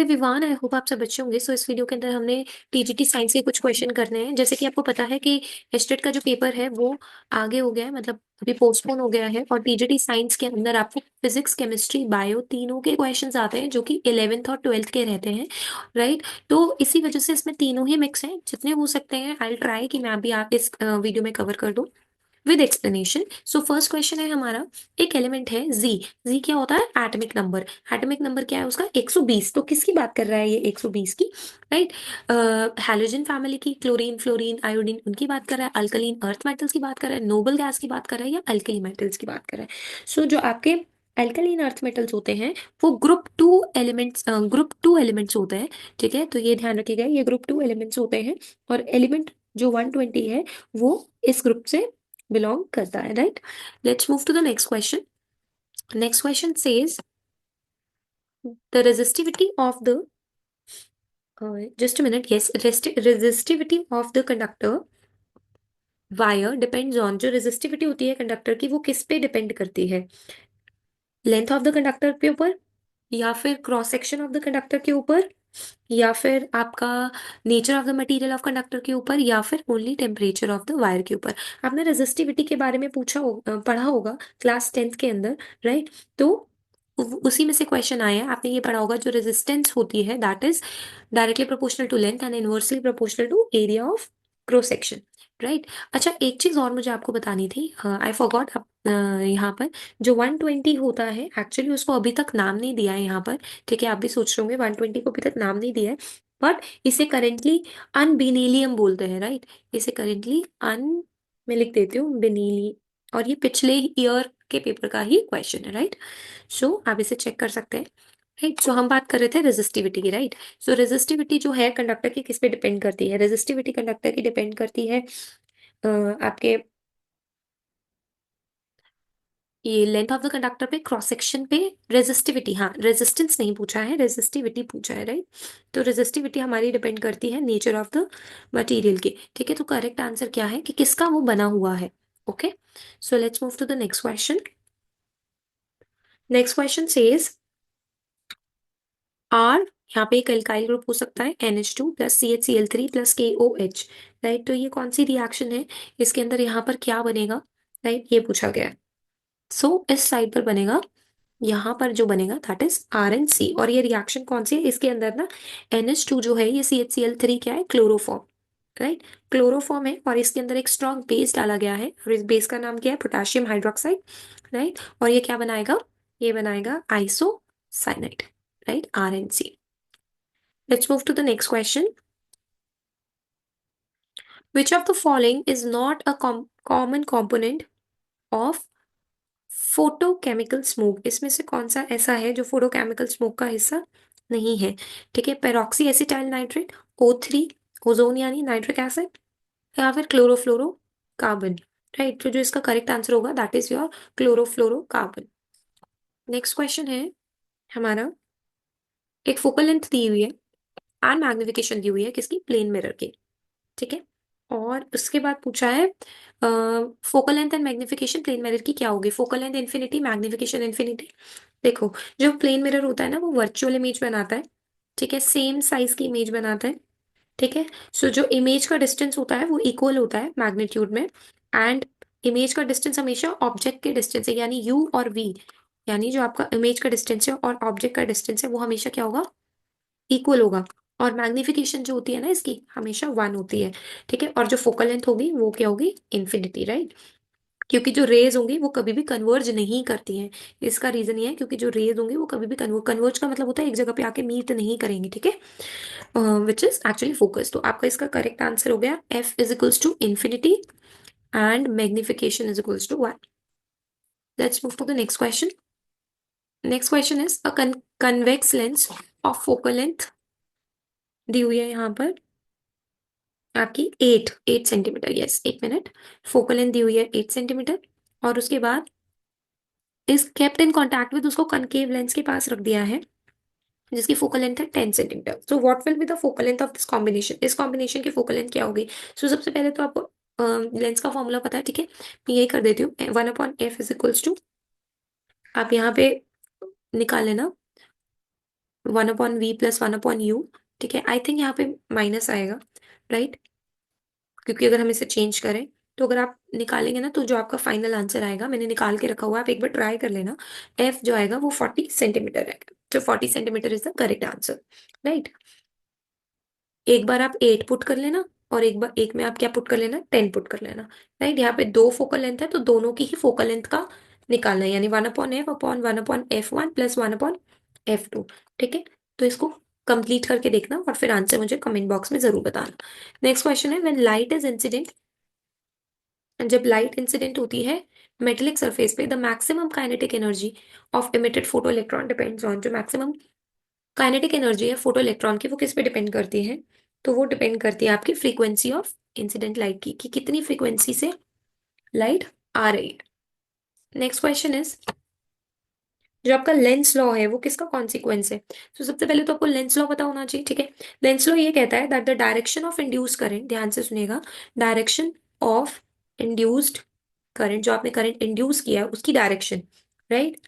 Vivaan, I hope आप सब अच्छे होंगे। सो इस वीडियो के अंदर हमने टीजीटी साइंस के कुछ क्वेश्चन करने हैं। जैसे कि आपको पता है कि एस्टेट का जो पेपर है वो आगे हो गया है, मतलब अभी पोस्टपोन हो गया है। और टीजीटी साइंस के अंदर आपको फिजिक्स, केमिस्ट्री, बायो तीनों के क्वेश्चंस आते हैं जो कि 11th और 12th के रहते हैं, राइट। तो इसी वजह से इसमें तीनों ही मिक्स हैं, जितने हो सकते हैं आई ट्राई कि मैं भी आप इस वीडियो में कवर कर दूं with explanation. So first question है हमारा, एक एलिमेंट है जी। जी क्या होता है? Atomic number. एटॉमिक नंबर क्या है उसका? 120। तो किसकी बात कर रहा है ये? 120 की, राइट। हैलोजन फैमिली की, क्लोरीन, फ्लोरीन, आयोडीन, उनकी बात कर रहा है। अल्कलीन अर्थ मेटल्स की बात कर रहा है, नोबल गैस की बात कर रहा है, या अल्कली मेटल्स की बात कर रहा है? सो जो आपके अल्कलीन अर्थ मेटल्स होते हैं वो ग्रुप टू एलिमेंट्स होते हैं, ठीक है। तो ये ध्यान रखिएगा, ये ग्रुप टू एलिमेंट्स होते हैं। और एलिमेंट जो 120 है वो इस ग्रुप से बिलोंग करता है, right. Let's move to the next question. Next question says the resistivity of the just a minute, yes, resistivity of the conductor wire depends on. जो रेजिस्टिविटी होती है कंडक्टर की वो किस पे डिपेंड करती है? लेंथ ऑफ द कंडक्टर के ऊपर, या फिर cross section of the conductor के ऊपर, या फिर आपका nature of the material of conductor के ऊपर, या फिर only temperature of the wire के ऊपर? आपने रेजिस्टिविटी के बारे में पढ़ा होगा क्लास 10th के अंदर, राइट। तो उसी में से क्वेश्चन आया है, आपने ये पढ़ा होगा जो रेजिस्टेंस होती है that is directly proportional to length and inversely proportional to area of cross section, right. अच्छा, एक चीज और मुझे आपको बतानी थी, आई फॉरगॉट। यहाँ पर जो 120 होता है एक्चुअली उसको अभी तक नाम नहीं दिया है यहाँ पर, ठीक है। आप भी सोच रहे होंगे 120 को अभी तक नाम नहीं दिया है, बट इसे करेंटली अनबिनेलियम बोलते हैं, राइट। इसे करेंटली अन मैं लिख देती हूँ बिनेली, और ये पिछले ईयर के पेपर का ही क्वेश्चन है, राइट। सो आप इसे चेक कर सकते हैं, राइट। सो हम बात कर रहे थे रेजिस्टिविटी की, राइट। सो रेजिस्टिविटी जो है कंडक्टर की किस पे डिपेंड करती है? रेजिस्टिविटी कंडक्टर की डिपेंड करती है आपके ये लेंथ ऑफ द कंडक्टर पे, क्रॉस सेक्शन पे, रेजिस्टिविटी, हाँ रेजिस्टेंस नहीं पूछा है, रेजिस्टिविटी पूछा है, राइट। तो रेजिस्टिविटी हमारी डिपेंड करती है नेचर ऑफ द मटेरियल के, ठीक है। तो करेक्ट आंसर क्या है कि किसका वो बना हुआ है? Okay, so let's move to the next question. Next question says R, यहाँ पे एक एल्काइल ग्रुप हो सकता है NH2 plus CHCl3 plus KOH, right. तो ये कौन सी रिएक्शन है? इसके अंदर यहाँ पर क्या बनेगा, राइट, ये पूछा गया है। सो इस साइड पर बनेगा, यहाँ पर जो बनेगा दैट इज RNC। और ये रिएक्शन कौन सी है? इसके अंदर ना NH2 जो है ये CHCl3 क्या है? Chloroform, right. क्लोरोफॉर्म है और इसके अंदर एक स्ट्रॉन्ग बेस डाला गया है, और इस बेस का नाम क्या है? Potassium hydroxide, right. और ये क्या बनाएगा? ये बनाएगा isocyanide, right, RNC। Let's move to the next question. Which of the following is not a common component of photochemical smog? इसमें से कौन सा ऐसा है जो फोटोकेमिकल स्मोक का हिस्सा नहीं है? ठीक है, peroxy acetyl nitrate, O3, ozone यानी नाइट्रिक एसिड, या फिर क्लोरोफ्लोरो कार्बन, राइट। तो जो इसका करेक्ट आंसर होगा that is your chlorofluoro carbon. Next question है हमारा, एक फोकल लेंथ दी हुई है एंड मैग्निफिकेशन दी हुई है किसकी? प्लेन मिरर की, ठीक है। और उसके बाद पूछा है focal length and magnification plane mirror की क्या होगी? Focal length infinity, magnification infinity. देखो, जो प्लेन मिरर होता है ना वो वर्चुअल इमेज बनाता है, ठीक है, सेम साइज की इमेज बनाता है, ठीक है। सो जो इमेज का डिस्टेंस होता है वो इक्वल होता है मैग्नीट्यूड में, एंड इमेज का डिस्टेंस हमेशा ऑब्जेक्ट के डिस्टेंस है, यानी U और V, यानी जो आपका इमेज का डिस्टेंस है और ऑब्जेक्ट का डिस्टेंस है वो हमेशा क्या होगा? इक्वल होगा। और मैग्निफिकेशन जो होती है ना इसकी हमेशा 1 होती है, ठीक है। और जो फोकल लेंथ होगी वो क्या होगी? Infinity, right. क्योंकि जो रेज होंगी वो कभी भी कन्वर्ज नहीं करती हैं। इसका रीजन ये है क्योंकि जो रेज होंगी वो कभी भी कन्वर्ज का मतलब होता है एक जगह पे आके मीट नहीं करेंगी, ठीक है, विच इज एक्चुअली फोकस। तो आपका इसका करेक्ट आंसर हो गया F is equals to infinity and magnification is equals to 1। Let's move to the next question. Next question is a convex lens of focal length दी हुई है यहाँ पर आपकी 8 सेंटीमीटर, यस, एक मिनट। फोकल लेंथ दी हुई है 8 सेंटीमीटर, और उसके बाद is kept in contact with उसको कनकेव लेंस के पास रख दिया है जिसकी फोकल लेंथ है 10 centimetre. So what will be the focal length of this combination? इस कॉम्बिनेशन की फोकल लेंथ क्या होगी? सो सबसे पहले तो आपको लेंस का फॉर्मूला पता है, ठीक है। मैं यही कर देती हूँ, 1/f इज इक्वल्स टू, आप यहाँ पे निकाल लेना, 1/v+1/u। ठीक है, आई थिंक यहाँ पे माइनस आएगा, राइट, क्योंकि अगर हम इसे चेंज करें तो अगर आप निकालेंगे ना तो जो आपका फाइनल आंसर आएगा, मैंने निकाल के रखा हुआ है, आप एक बार ट्राई कर लेना। एफ जो आएगा वो 40 सेंटीमीटर आएगा, तो 40 centimetre is the correct answer, right. एक बार आप 8 पुट कर लेना, और एक में आप क्या पुट कर लेना, 10 पुट कर लेना, राइट। यहाँ पे दो फोकल लेंथ है तो दोनों की ही फोकल लेंथ का निकालना है, यानी 1/f/1/f1 + 1/f2। ठीक है, तो इसको कंप्लीट करके देखना और फिर आंसर मुझे कमेंट बॉक्स में जरूर बताना। नेक्स्ट क्वेश्चन है, व्हेन लाइट इज इंसिडेंट, जब लाइट इंसिडेंट होती है मेटेलिक सरफेस पे, the maximum kinetic energy of emitted photo electron depends on, जो मैक्सिमम काइनेटिक एनर्जी है फोटो इलेक्ट्रॉन की वो किस पे डिपेंड करती है, तो वो डिपेंड करती है आपकी फ्रीक्वेंसी ऑफ इंसिडेंट लाइट की, कि कितनी फ्रीक्वेंसी से लाइट आ रही है। नेक्स्ट क्वेश्चन इज, जो आपका लेंस लॉ है वो किसका कॉन्सिक्वेंस है, तो सबसे पहले तो आपको लेंस लॉ पता होना चाहिए। ठीक है, लेंस लॉ ये कहता है that the direction of induce current, ध्यान से सुनिएगा, डायरेक्शन ऑफ इंड्यूस्ड करंट, जो आपने करंट इंड्यूस किया है उसकी direction, right,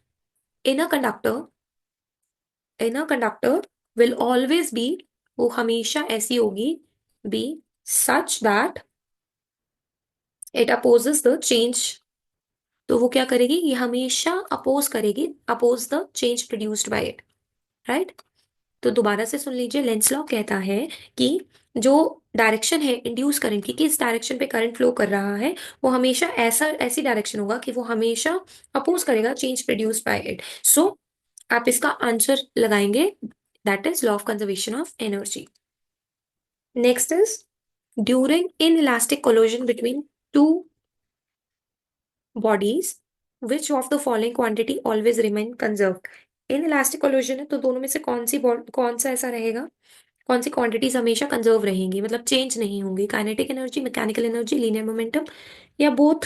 in a conductor, in a conductor will always be, वो हमेशा ऐसी होगी, be such that it opposes the change, तो वो क्या करेगी, ये हमेशा अपोज करेगी, oppose the change produced by it, right. तो दोबारा से सुन लीजिए, लेंस लॉ कहता है कि जो डायरेक्शन है इंड्यूस करंट की, किस डायरेक्शन पे करंट फ्लो कर रहा है, वो हमेशा ऐसा ऐसी डायरेक्शन होगा कि वो हमेशा अपोज करेगा चेंज प्रोड्यूस्ड बाय इट। सो आप इसका आंसर लगाएंगे, that is law of conservation of energy. Next is, during in elastic collision between two bodies which of the following quantity always remain conserve, in elastic collision है तो दोनों में से कौन सा ऐसा रहेगा, कौन सी क्वांटिटीज हमेशा कंजर्व रहेंगी, मतलब चेंज नहीं होंगी, kinetic energy, mechanical energy, linear momentum, या both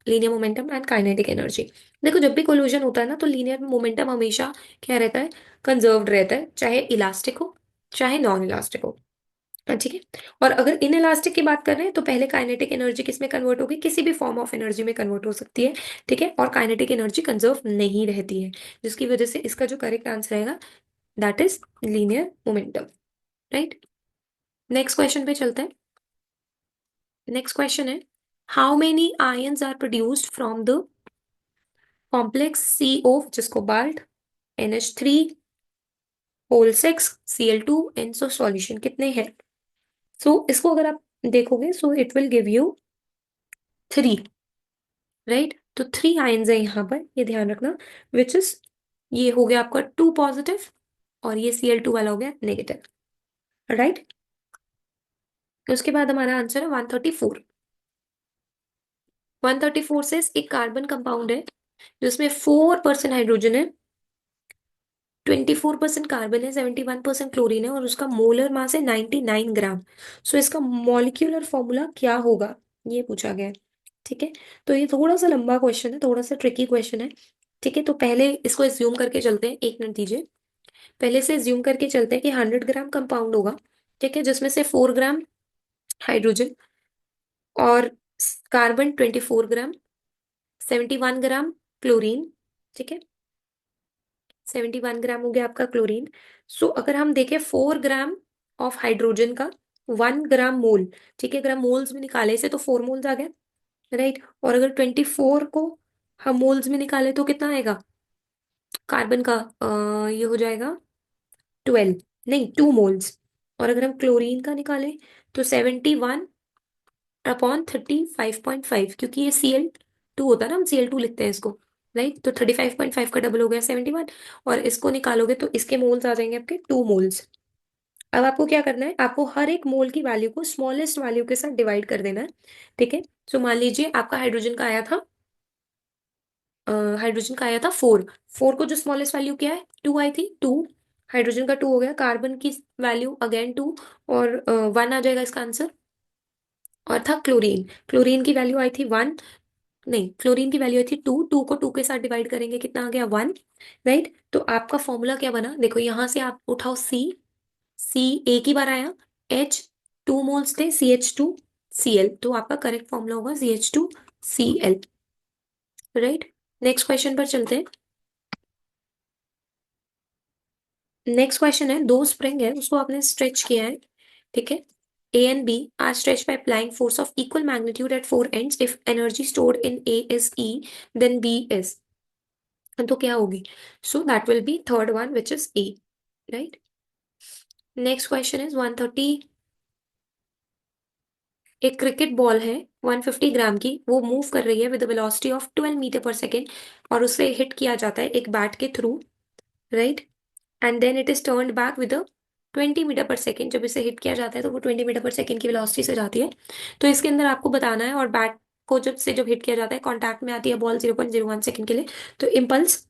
linear momentum and kinetic energy. देखो जब भी कोलिजन होता है ना तो लीनियर मोमेंटम हमेशा क्या रहता है, कंजर्व्ड रहता है, चाहे इलास्टिक हो चाहे नॉन इलास्टिक हो। ठीक है, और अगर इन इलास्टिक की बात कर रहे हैं तो पहले काइनेटिक एनर्जी किस में कन्वर्ट होगी, किसी भी फॉर्म ऑफ एनर्जी में कन्वर्ट हो सकती है। ठीक है, और काइनेटिक एनर्जी कंजर्व नहीं रहती है, जिसकी वजह से इसका जो करेक्ट आंसर रहेगा that is linear momentum, right. Next question पे चलते हैं। नेक्स्ट क्वेश्चन है, how many ions are produced from the complex CO जिसको बाल्ट, NH3, whole 6, Cl2 and so solution कितने हैं। सो इसको अगर आप देखोगे so it will give you 3, right. तो 3 आयंस है यहाँ पर, ये ध्यान रखना, विच इज, ये हो गया आपका 2 पॉजिटिव और ये Cl2 वाला हो गया नेगेटिव, राइट। उसके बाद हमारा आंसर है 134। 134 से एक कार्बन कंपाउंड है जिसमें 4% हाइड्रोजन है, 24% कार्बन है, 71% क्लोरीन है, और उसका मोलर मास है 99 ग्राम। सो इसका मॉलिक्यूलर फॉर्मूला क्या होगा, ये पूछा गया है। ठीक है, तो ये थोड़ा सा लंबा क्वेश्चन है, थोड़ा सा ट्रिकी क्वेश्चन है। ठीक है, तो पहले इसको एज्यूम करके चलते हैं, 1 मिनट दीजिए। पहले से एज्यूम करके चलते हैं कि 100 ग्राम कंपाउंड होगा, ठीक है, जिसमें से 4 ग्राम हाइड्रोजन और कार्बन 24 ग्राम, 71 ग्राम क्लोरीन। ठीक है, 71 ग्राम हो गया आपका क्लोरीन। सो अगर हम देखें 4 ग्राम ऑफ हाइड्रोजन का 1 ग्राम मोल, ठीक है, अगर हम मोल्स में निकाले इसे तो 4 मोल्स आ गए, राइट। और अगर 24 को हम मोल्स में निकाले तो कितना आएगा कार्बन का, ये हो जाएगा 12, नहीं 2 मोल्स। और अगर हम क्लोरीन का निकालें तो 71/35.5, क्योंकि ये Cl2 होता है ना, हम Cl2 लिखते हैं इसको, राइट। तो 35.5 का डबल हो गया 71, और इसको निकालोगे तो इसके मोल्स आ जाएंगे आपके 2 मोल्स। अब आपको क्या करना है, आपको हर एक मोल की वैल्यू को स्मॉलेस्ट वैल्यू के साथ डिवाइड कर देना है। ठीक है, सो मान लीजिए आपका हाइड्रोजन का आया था, हाइड्रोजन का आया था 4, 4 को जो स्मॉलेस्ट वैल्यू क्या है 2 आई थी, 2, हाइड्रोजन का 2 हो गया, कार्बन की वैल्यू अगेन 2, और 1 आ जाएगा इसका आंसर। और था क्लोरीन, क्लोरीन की वैल्यू आई थी 1, नहीं क्लोरीन की वैल्यू आई थी 2, 2 को 2 के साथ डिवाइड करेंगे कितना आ गया 1, राइट। तो आपका फॉर्मूला क्या बना, देखो यहां से आप उठाओ सी एक ही बार आया, H 2 मोल्स थे, CH2Cl, तो आपका करेक्ट फॉर्मूला होगा CH2Cl, राइट। नेक्स्ट क्वेश्चन पर चलते हैं। नेक्स्ट क्वेश्चन है, दो स्प्रिंग है उसको आपने स्ट्रेच किया है, ठीक है। A and B are stretch by applying force of equal magnitude at four ends, if energy stored in A is E then B is, तो क्या होगी? So that will be third one which is A, right. Next question is 130। एक cricket ball है 150 ग्राम की, वो move कर रही है विद वेलोसिटी ऑफ 12 मीटर पर सेकेंड, और उसे हिट किया जाता है एक बैट के through, right. And then it is turned back with 20 meter पर सेकेंड, जब इसे हिट किया जाता है तो वो 20 मीटर पर सेकेंड की वेलोसिटी से जाती है। तो इसके अंदर आपको बताना है, और बैट को जब हिट किया जाता है कॉन्टैक्ट में आती है बॉल 0.01 सेकेंड के लिए, तो इम्पल्स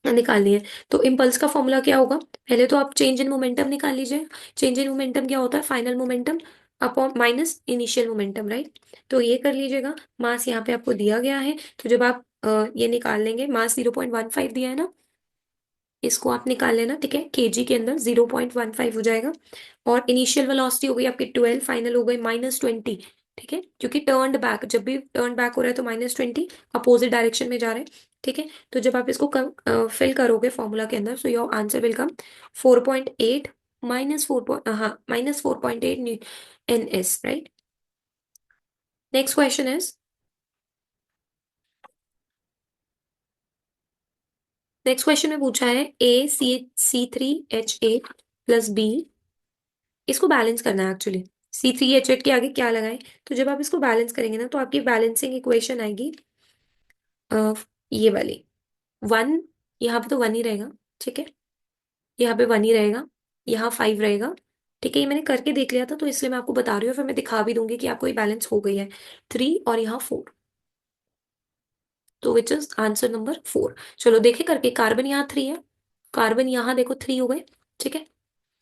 निकालनी है। तो इम्पल्स का फॉर्मूला क्या होगा? पहले तो आप चेंज इन मोमेंटम निकाल लीजिए। चेंज इन मोमेंटम क्या होता है? Final momentum upon minus initial momentum, right. तो ये कर लीजिएगा। मास यहाँ पे आपको दिया गया है, तो जब आप ये निकाल लेंगे, मास 0.15 दिया है ना, इसको आप निकाल लेना, ठीक है। केजी के अंदर 0.15 हो जाएगा, और इनिशियल वेलोसिटी हो गई आपकी 12, फाइनल हो गई -20, ठीक है। क्योंकि टर्न्ड बैक, जब भी टर्न बैक हो रहा है तो -20 अपोजिट डायरेक्शन में जा रहे हैं, ठीक है। तो जब आप इसको फिल करोगे फॉर्मूला के अंदर, so your answer will come 4.8 -4.8 N S, right. Next question is, next question में पूछा है A C3H8 + B, इसको बैलेंस करना है एक्चुअली। C3H8 के आगे क्या लगाए? तो जब आप इसको बैलेंस करेंगे ना, तो आपकी बैलेंसिंग इक्वेशन आएगी अ, ये वाली, 1, यहाँ पे तो 1 ही रहेगा, ठीक है। यहाँ पे 1 ही रहेगा, यहाँ 5 रहेगा, ठीक है। ये मैंने करके देख लिया था तो इसलिए मैं आपको बता रही हूँ, फिर मैं दिखा भी दूंगी कि आपको ये बैलेंस हो गई है। 3 और यहाँ 4, तो विच इज आंसर नंबर 4। चलो देखे करके, कार्बन यहाँ 3 है, कार्बन यहाँ देखो 3 हो गए, ठीक है।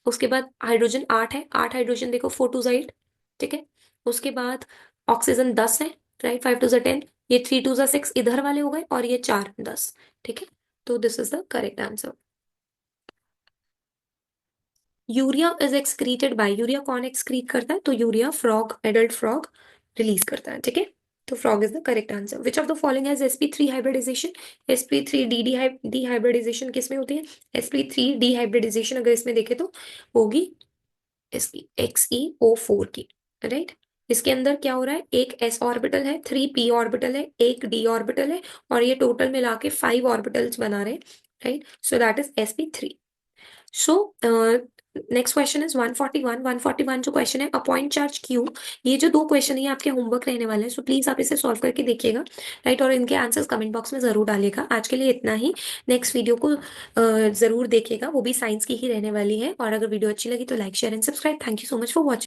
उसके बाद हाइड्रोजन 8 है, 8 हाइड्रोजन देखो, 4 2 8, ठीक है। उसके बाद ऑक्सीजन 10 है, राइट, 5 2 10, ये 3 2 6 इधर वाले हो गए, और ये 4 10, ठीक है। तो this is the correct answer. Urea is excreted by, urea कौन एक्सक्रीट करता है? तो urea frog, adult frog release करता है, ठीक है। तो frog is the correct answer. Which of the following has sp3 hybridization? sp3 D hybridization किस में होती है? sp3 डी हाइब्रिडाइजेशन अगर इसमें देखे तो होगी इसकी XeO4 की, राइट। इसके अंदर क्या हो रहा है? एक s ऑर्बिटल है, 3p ऑर्बिटल है, एक d ऑर्बिटल है, और ये टोटल मिला के 5 ऑर्बिटल्स बना रहे हैं, right. So that is sp3। So next question is 141। 141 जो क्वेश्चन है, अ पॉइंट चार्ज क्यू, ये जो दो क्वेश्चन है ये आपके होमवर्क रहने वाले हैं, सो प्लीज आप इसे सॉल्व करके देखिएगा, राइट। और इनके आंसर्स कमेंट बॉक्स में जरूर डालिएगा। आज के लिए इतना ही। नेक्स्ट वीडियो को जरूर देखिएगा, वो भी साइंस की ही रहने वाली है। और अगर वीडियो अच्छी लगी तो like share and subscribe. Thank you so much for watching.